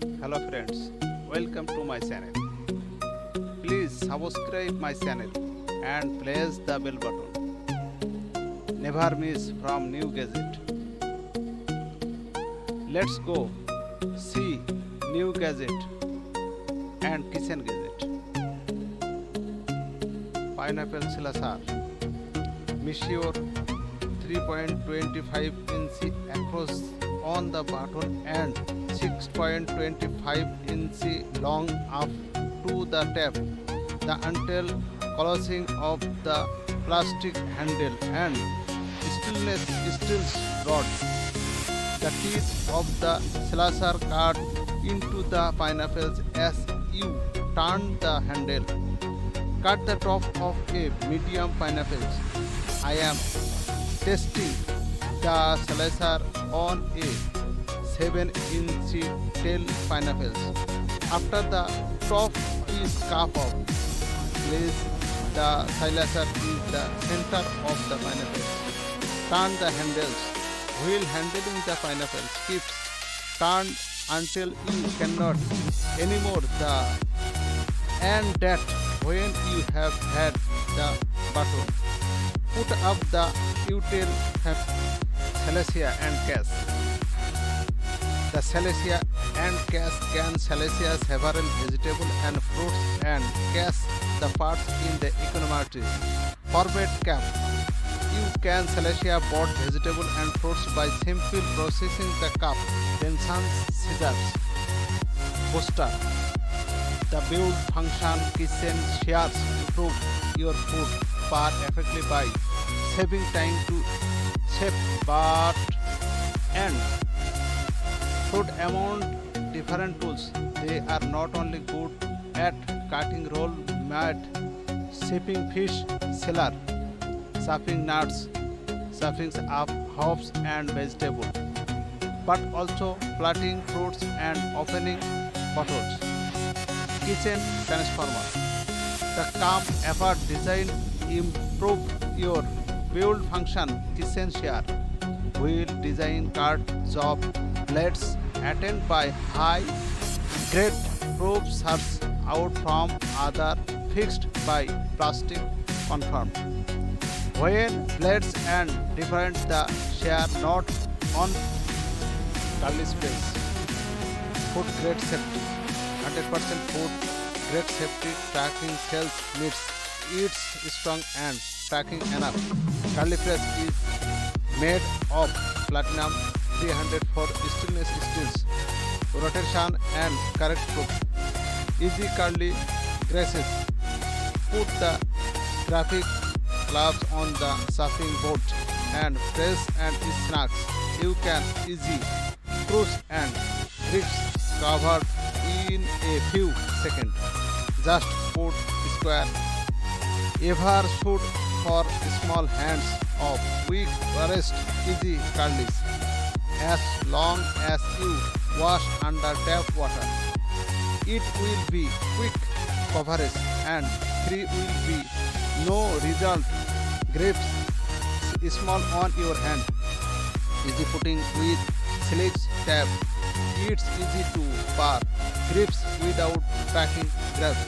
Hello friends, welcome to my channel. Please subscribe my channel and press the bell button. Never miss from new gadget. Let's go see new gadget and kitchen gadget. Pineapple Silasar Measure 3.25 inch across on the button and 6.25 inch long up to the tap. The until closing of the plastic handle and stainless steel rod. The teeth of the slasher cut into the pineapples as you turn the handle. Cut the top of a medium pineapple. I am testing the slicer on a 7-inch tail pineapple. After the top is cut off, place the slicer in the center of the pineapple. Turn the handles. While handling the pineapple, keeps turned until you cannot anymore and that when you have had the button. Put up the util Salacia and cast. The Salacia and cast can Salacia several vegetables and fruits and cast the parts in the econometric format cap. You can Salacia both vegetable and fruits by simply processing the cup. Tension scissors. Booster. The build function kitchen shares improve your food effectively by saving time to shape but and food amount different tools. They are not only good at cutting roll mat, shaping fish, cellar, chopping nuts, chopping up herbs and vegetables, but also plating fruits and opening bottles. Kitchen transformer. The calm effort design improve your build function kitchen share. Wheel design cart job blades attended by high grade probe serves out from other fixed by plastic confirmed. When blades and different the share not on curly space. Food grade safety. 100% food grade safety tracking cells meets eats strong and tracking enough. Curly press is made of platinum 300 for stainless steels. Rotation and correct proof. Easy curly graces. Put the graphic gloves on the surfing board and press and snacks. You can easy cruise and tricks covered in a few seconds. Just put square. Ever shoot for small hands of weak wrist easy curlies. As long as you wash under tap water, it will be quick coverage and there will be no result grips small on your hand. Easy putting with slicks tab. It's easy to par. Grips without packing grabs.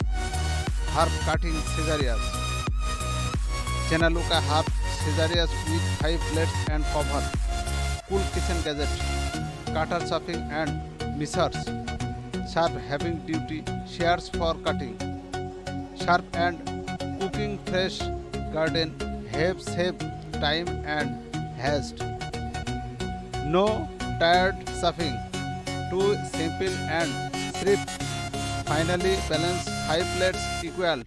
Herb cutting scissors. Chenaluka herb scissors with 5 blades and cover. Cool kitchen gadget. Cutter chopping and mixers. Sharp having duty. Shears for cutting. Sharp and cooking fresh garden. Have save time and haste. No tired stuffing. Too simple and thrift. Finally balance 5 plates equal.